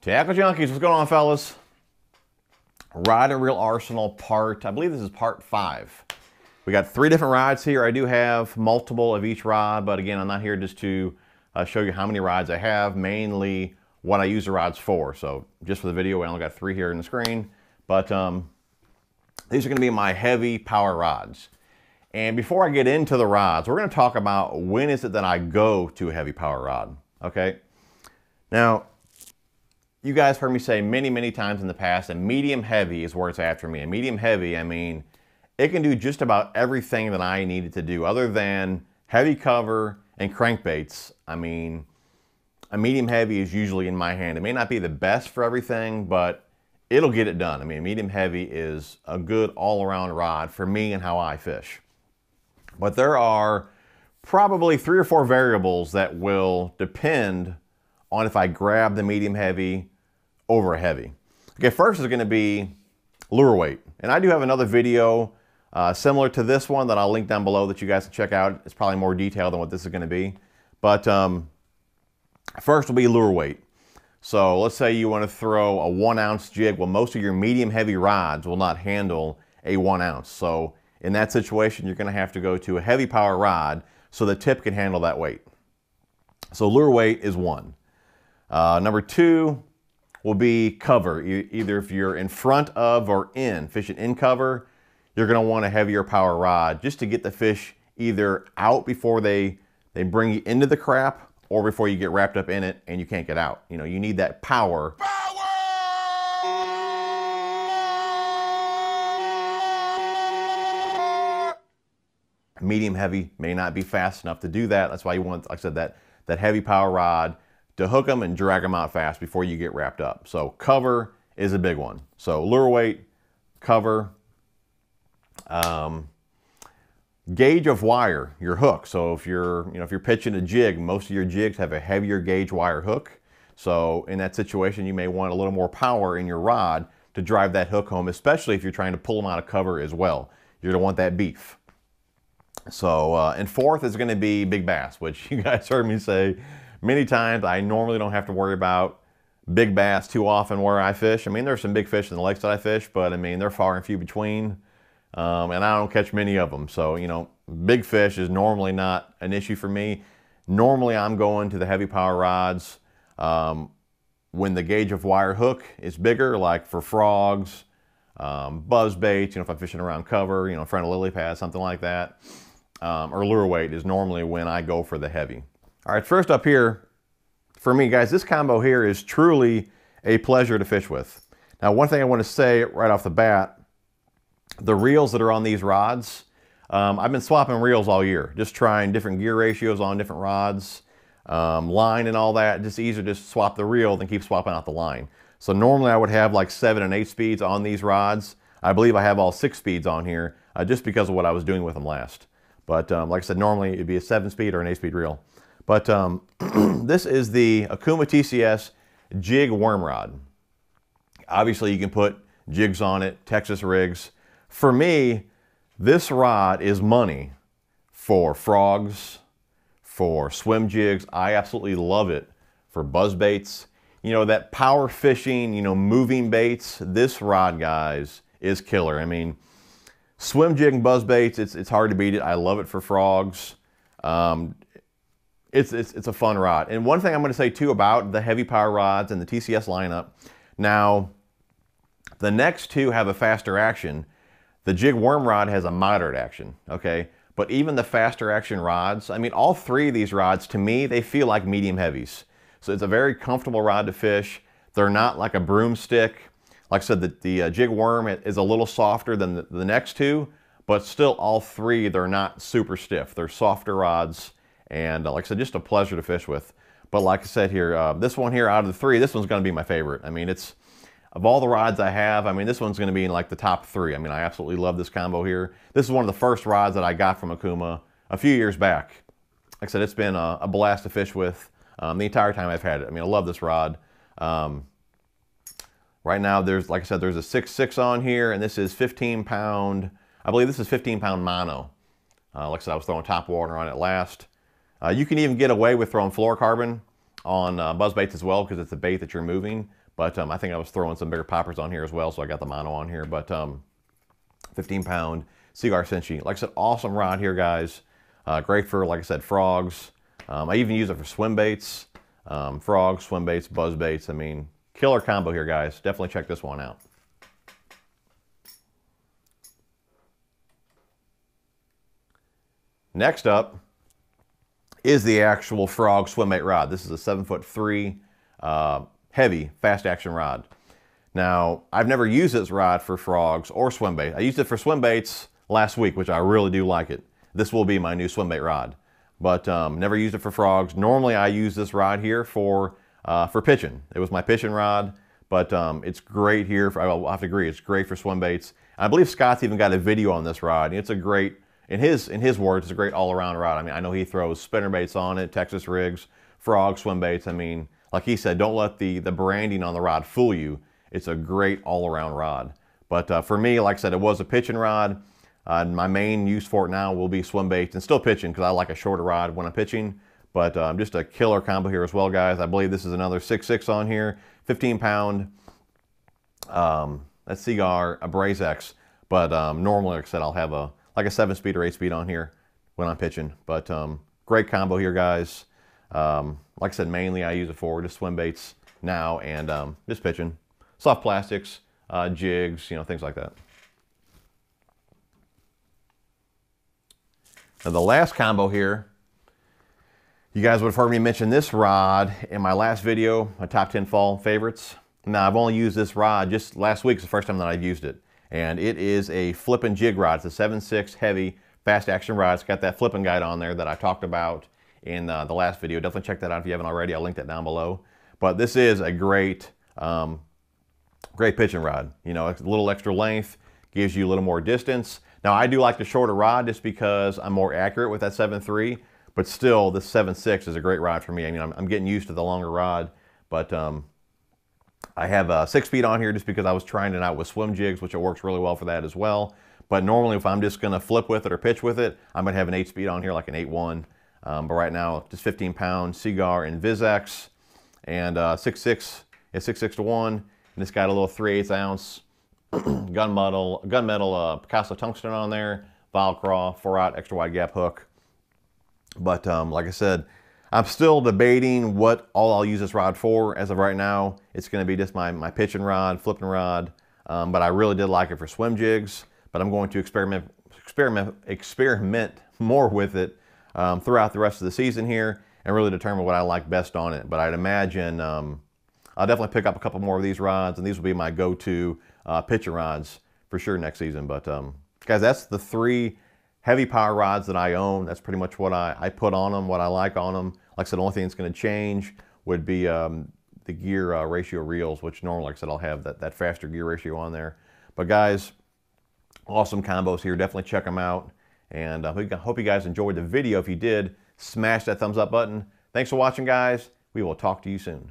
Tackle Junkies, what's going on, fellas? Rod and Reel Arsenal part, I believe this is part 5. We got 3 different rods here. I do have multiple of each rod, but again, I'm not here just to show you how many rods I have, mainly what I use the rods for. So just for the video, I only got 3 here on the screen, but these are gonna be my heavy power rods. And before I get into the rods, we're gonna talk about when is it that I go to a heavy power rod, okay? Now, you guys heard me say many, many times in the past that medium heavy is where it's at for me. And medium heavy, I mean, it can do just about everything that I needed to do other than heavy cover and crankbaits. I mean, a medium heavy is usually in my hand. It may not be the best for everything, but it'll get it done. I mean, medium heavy is a good all-around rod for me and how I fish. But there are probably 3 or 4 variables that will depend on if I grab the medium heavy over a heavy. Okay, first is going to be lure weight. And I do have another video similar to this one that I'll link down below that you guys can check out. It's probably more detailed than what this is going to be. But first will be lure weight. So let's say you want to throw a 1-ounce jig. Well, most of your medium heavy rods will not handle a 1 ounce. So in that situation, you're going to have to go to a heavy power rod so the tip can handle that weight. So lure weight is 1. Number 2 will be cover. Either if you're in front of or in, fishing in cover, you're going to want a heavier power rod just to get the fish either out before they bring you into the crap or before you get wrapped up in it and you can't get out. You know, you need that power. Medium heavy may not be fast enough to do that. That's why you want, like I said, that heavy power rod to hook them and drag them out fast before you get wrapped up. So cover is a big one. So lure weight, cover, gauge of wire, your hook. So if you're pitching a jig, most of your jigs have a heavier gauge wire hook. So in that situation, you may want a little more power in your rod to drive that hook home, especially if you're trying to pull them out of cover as well. You're gonna want that beef. So, and 4th is gonna be big bass, which you guys heard me say many times. I normally don't have to worry about big bass too often where I fish. I mean, there's some big fish in the lakes that I fish, but I mean, they're far and few between. And I don't catch many of them. So, you know, big fish is normally not an issue for me. Normally, I'm going to the heavy power rods when the gauge of wire hook is bigger, like for frogs, buzz baits, you know, if I'm fishing around cover, you know, in front of lily pads, something like that. Or lure weight is normally when I go for the heavy. All right, first up here, for me, guys, this combo here is truly a pleasure to fish with. Now, one thing I want to say right off the bat, the reels that are on these rods, I've been swapping reels all year, just trying different gear ratios on different rods, line and all that. Just easier to just swap the reel than keep swapping out the line. So normally I would have like 7 and 8 speeds on these rods. I believe I have all 6 speeds on here just because of what I was doing with them last. But like I said, normally it'd be a 7-speed or an 8-speed reel. But this is the Okuma TCS jig worm rod. Obviously you can put jigs on it, Texas rigs. For me, this rod is money for frogs, for swim jigs. I absolutely love it for buzz baits. You know, that power fishing, you know, moving baits, this rod, guys, is killer. I mean, swim jig and buzz baits, it's hard to beat it. I love it for frogs. It's a fun rod. And one thing I'm going to say too about the heavy power rods and the TCS lineup, now the next 2 have a faster action. The jig worm rod has a moderate action, okay? But even the faster action rods, I mean, all 3 of these rods, to me, they feel like medium heavies. So it's a very comfortable rod to fish. They're not like a broomstick. Like I said, the jig worm is a little softer than the next 2, but still all 3, they're not super stiff. They're softer rods. And like I said, just a pleasure to fish with. But like I said here, this one here out of the 3, this one's going to be my favorite. I mean, it's, of all the rods I have, I mean, this one's going to be in like the top 3. I mean, I absolutely love this combo here. This is one of the first rods that I got from Okuma a few years back. Like I said, it's been a blast to fish with the entire time I've had it. I mean, I love this rod. Right now, there's, like I said, there's a 6.6 on here, and this is 15-pound, I believe this is 15-pound mono. Like I said, I was throwing top water on it last. You can even get away with throwing fluorocarbon on buzz baits as well because it's a bait that you're moving. But I think I was throwing some bigger poppers on here as well, so I got the mono on here. But 15-pound Cigar Cinchi. Like I said, awesome rod here, guys. Great for, like I said, frogs. I even use it for swim baits. Frogs, swim baits, buzz baits. I mean, killer combo here, guys. Definitely check this one out. Next up is the actual frog swim bait rod. This is a 7'3", heavy, fast action rod. Now, I've never used this rod for frogs or swim bait. I used it for swim baits last week, which I really do like it. This will be my new swim bait rod, but never used it for frogs. Normally, I use this rod here for pitching. It was my pitching rod, but it's great here. I'll have to agree, it's great for swim baits. I believe Scott's even got a video on this rod. It's a great, in his words, it's a great all-around rod. I mean, I know he throws spinnerbaits on it, Texas rigs, frogs, swim baits. I mean, like he said, don't let the branding on the rod fool you. It's a great all-around rod. But for me, like I said, it was a pitching rod. My main use for it now will be swim baits and still pitching because I like a shorter rod when I'm pitching. But just a killer combo here as well, guys. I believe this is another 6'6" on here, 15-pound. That's Cigar, a Braze X. But normally, like I said, I'll have like a 7-speed or 8-speed on here when I'm pitching. But great combo here, guys. Like I said, mainly I use it for just swim baits now and just pitching. Soft plastics, jigs, you know, things like that. Now the last combo here, you guys would have heard me mention this rod in my last video, my top 10 fall favorites. Now I've only used this rod just last week. It's the first time that I've used it. And it is a flipping jig rod. It's a 7'6" heavy fast action rod. It's got that flipping guide on there that I talked about in the last video. Definitely check that out if you haven't already. I'll link that down below. But this is a great, great pitching rod. You know, it's a little extra length, gives you a little more distance. Now I do like the shorter rod just because I'm more accurate with that 7'3", but still this 7'6" is a great rod for me. I mean, I'm getting used to the longer rod, but I have 6-speed on here just because I was trying it out with swim jigs, which it works really well for that as well. But normally if I'm just gonna flip with it or pitch with it, I'm gonna have an 8-speed on here, like an 8-1. But right now, just 15-pound Cigar and Vizex, and 6'6", it's 6'6" to 1, and it's got a little 3/8 ounce gunmetal Picasso tungsten on there, Velcro, 4/0 extra wide gap hook. But like I said, I'm still debating what all I'll use this rod for. As of right now, it's going to be just my pitching rod, flipping rod. But I really did like it for swim jigs. But I'm going to experiment more with it throughout the rest of the season here and really determine what I like best on it. But I'd imagine I'll definitely pick up a couple more of these rods, and these will be my go-to pitching rods for sure next season. But guys, that's the 3 heavy power rods that I own. That's pretty much what I put on them, what I like on them. Like I said, the only thing that's going to change would be the gear ratio reels, which normally, like I said, I'll have that faster gear ratio on there. But guys, awesome combos here. Definitely check them out. And I hope you guys enjoyed the video. If you did, smash that thumbs up button. Thanks for watching, guys. We will talk to you soon.